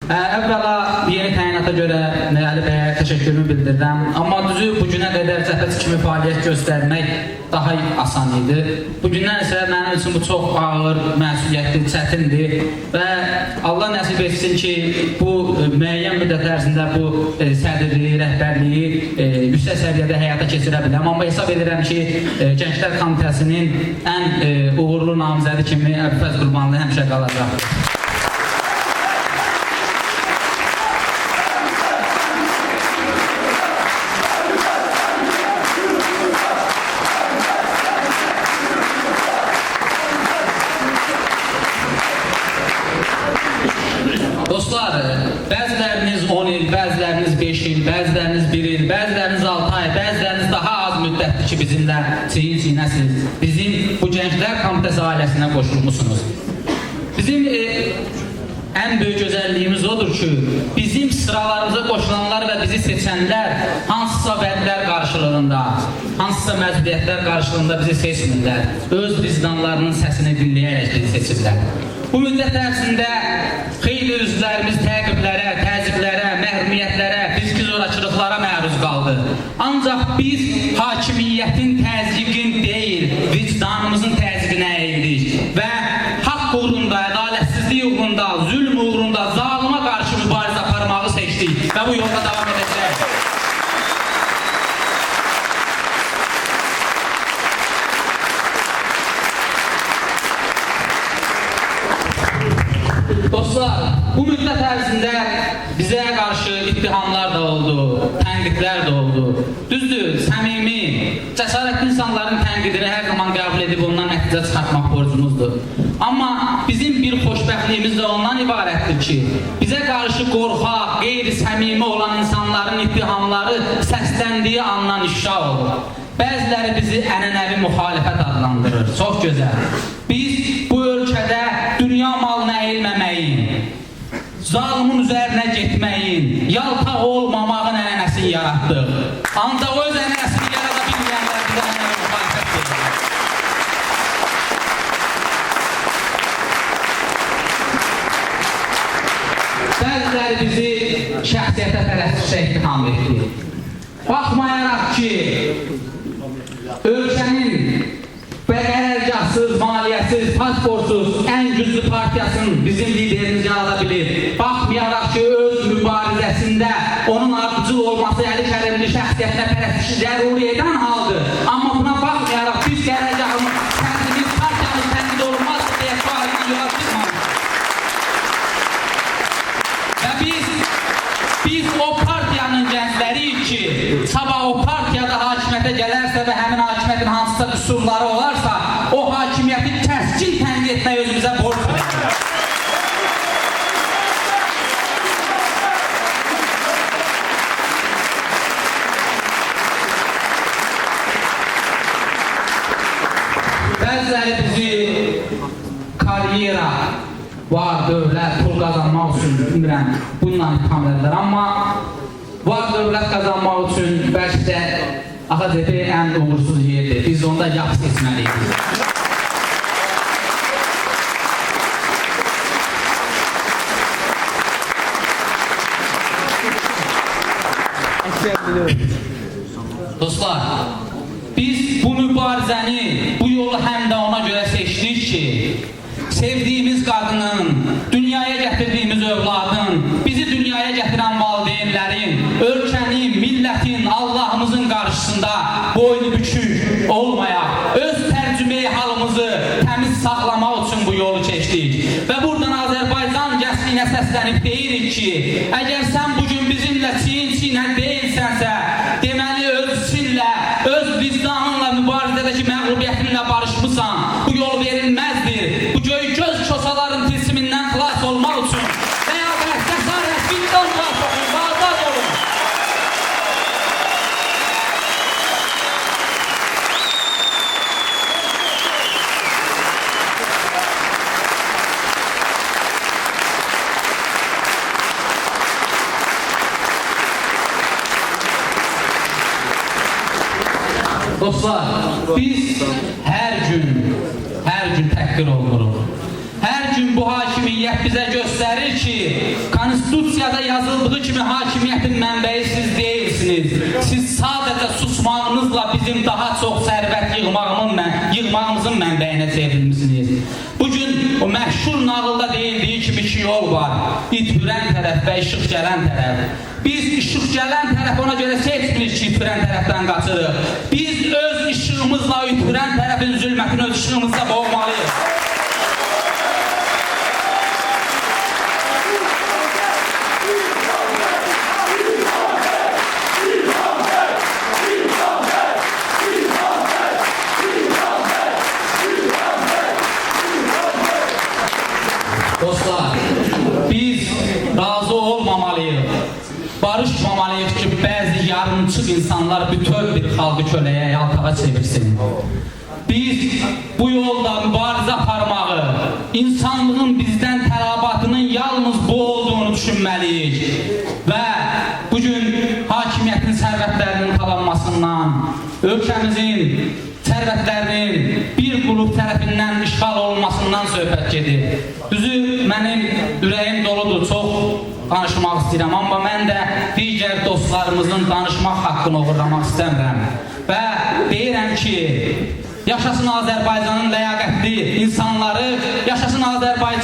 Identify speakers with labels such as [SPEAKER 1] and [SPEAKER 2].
[SPEAKER 1] Əvvəla yeni təyinata görə Əli bəyə təşəkkürümü bildirəm. Amma düzü bu günə qədər cəbhəçi kimi fəaliyyət göstərmək daha asan idi. Bugündən isə mənim üçün bu çox ağır, məsuliyyətli, çətindir və Allah nəsib etsin ki, bu müəyyən müddət ərzində bu sədrliyi, rəhbərliyi yüksək səviyyədə həyata keçirə biləm. Amma hesab edirəm ki, Gənclər Komitəsinin ən uğurlu namizədi kimi Əbülfəz Qurbanlı həmişə qalacaqdır. Dostlar, bəziləriniz 10 il, bəziləriniz 5 il, bəziləriniz 1 il, bəziləriniz 6 ay, bəziləriniz daha az müddətdir ki, bizimlə çiyin-çiynəsiniz. Bizim bu Gənclər Komitəsi ailəsinə qoşulmuşsunuz. Bizim ən böyük gözəlliyimiz odur ki, bizim sıralarımıza qoşulanlar və bizi seçənlər hansısa vədlər qarşılığında, hansısa məsuliyyətlər qarşılığında bizi seçmirlər. Öz vicdanlarının səsini dinləyərək bizi seçirlər. Bu müddət ərzində xeyli üzvlərimiz təqiblərə, təzyiqlərə, məhrumiyyətlərə, fiziki zorakılıqlara məruz qaldı. Ancaq biz hakimiyyətin təzyiqin deyil, vicdanımızın təzyiqinə əyildik və haqq uğrunda, ədalətsizlik uğrunda, zülm uğrunda, zalıma qarşı mübarizə aparmağı seçdik və bu yolda davam edəcək. Dostlar, bu müddət ərzində bizə qarşı ittihamlar da oldu, tənqidlər də oldu. Düzdür, səmimi, cəsarətli insanların tənqidini hər zaman qəbul edib ondan nəticə çıxartmaq borcumuzdur. Amma bizim bir xoşbəxtliyimiz də ondan ibarətdir ki, bizə qarşı qorxaq, qeyri-səmimi olan insanların ittihamları səsləndiyi andan ifşa olur. Bəziləri bizi ənənəvi müxalifət adlandırır. Çox gözəl. Biz bu ölkədə dünya malına əyilməməyin, zalımın üzərinə getməyin, yaltaq olmamağın ənənəsini yaratdıq. Ancaq öz ənənəsini yarada bilməyənlər bizə ənənəvi müxalifət verir. Bəziləri bizi şəxsiyyətə pərəstişə ittiham etdi. Baxmayaraq ki, ölkənin qərargahsız, maliyyəsiz, pasportsuz ən güclü partiyasının bizim liderimiz yarada bilir. Baxmayaraq ki, öz mübarizəsində onun ardıcıl olması Əli Kərimli şəxsiyyətinə pərəstişi zəruri edən haldır. Amma buna baxmayaraq biz qərargahımız, kəndimiz, partiyamız tənqid olunmazdır deyə bu halini yola çıxmamışdır. Və biz o partiyanın gəncləriyik ki, sabah o partiyada hakimiyyətə gələrsə və həmin hakimiyyətin hansısa qüsurları olarsa, o hakimiyyəti kəskin tənqid etmək özümüzə borc verir. Bəziləri bizi karyera, var, dövlət, pul qazanmaq üçün, bilmirəm, bununla itham edirlər. Amma var, dövlət qazanmaq üçün bəlkə də AXDP ən uğursuz yerdir. Biz onda yap seçməliyik. Dostlar, biz bu mübarizəni, bu yolu həm də ona görə seçdik ki, sevdiyimiz qadının, dünyaya gətirdiyimiz övladın, bizi dünyaya gətirən valideynlərin, ölkənin, millətin, Allahımızın qarşısında boynu bükük olmayaq, öz tərcümeyi halımızı təmiz saxlamaq üçün bu yolu keçdik. Və buradan Azərbaycan gəncliyinə səslənib deyirik ki, əgər sən bugün bizimlə çiyin-çiyinə deyilsənsə, deməli özünlə, öz vicdanınla mübarizədəki məğlubiyyətinlə barışmışsan, bu yol verilməzdir. Bu göz çosaların tilsimindən xilas olmaq üçün və ya da cəsarət vicdan xilas olun, azad olun. Dostlar, biz hər gün təhqir olunuruq. Hər gün bu hakimiyyət bizə göstərir ki, konstitusiyada yazıldığı kimi hakimiyyətin mənbəyi siz deyilsiniz. Siz sadəcə susmağınızla bizim daha çox sərvət yığmağımızın mənbəyinə çevrilmişsiniz. Bugün o məşhur nağılda deyildiyi kimi iki yol var. İt hürən tərəf və işıq gələn tərəf. Biz işıq gələn tərəf ona görə seçmirik ki, it hürən tərəfdən qaçırıq. Biz öz işığımızla it hürən tərəfin zülmətini öz işığımızla boğmalıyıq. Dostlar, biz razı olmamalıyıq, barışmamalıyıq ki, bəzi yarımçıq insanlar bütöv bir xalqı köləyə, yaltağa çevirsin. Biz bu yolda mübarizə aparmağı, insanlığın bizdən tələbatının yalnız bu olduğunu düşünməliyik və bugün hakimiyyətin sərvətlərinin talanmasından, ölkəmizin sərvətlərinin bir qrup tərəfindən işğal olunmasından söhbət gedir. Düzü, mənim ürəyim doludur, çox danışmaq istəyirəm, amma mən də digər dostlarımızın danışmaq haqqını uğurlamaq istəmirəm. Və deyirəm ki, yaşasın Azərbaycanın ləyaqətli insanları, yaşasın Azərbaycan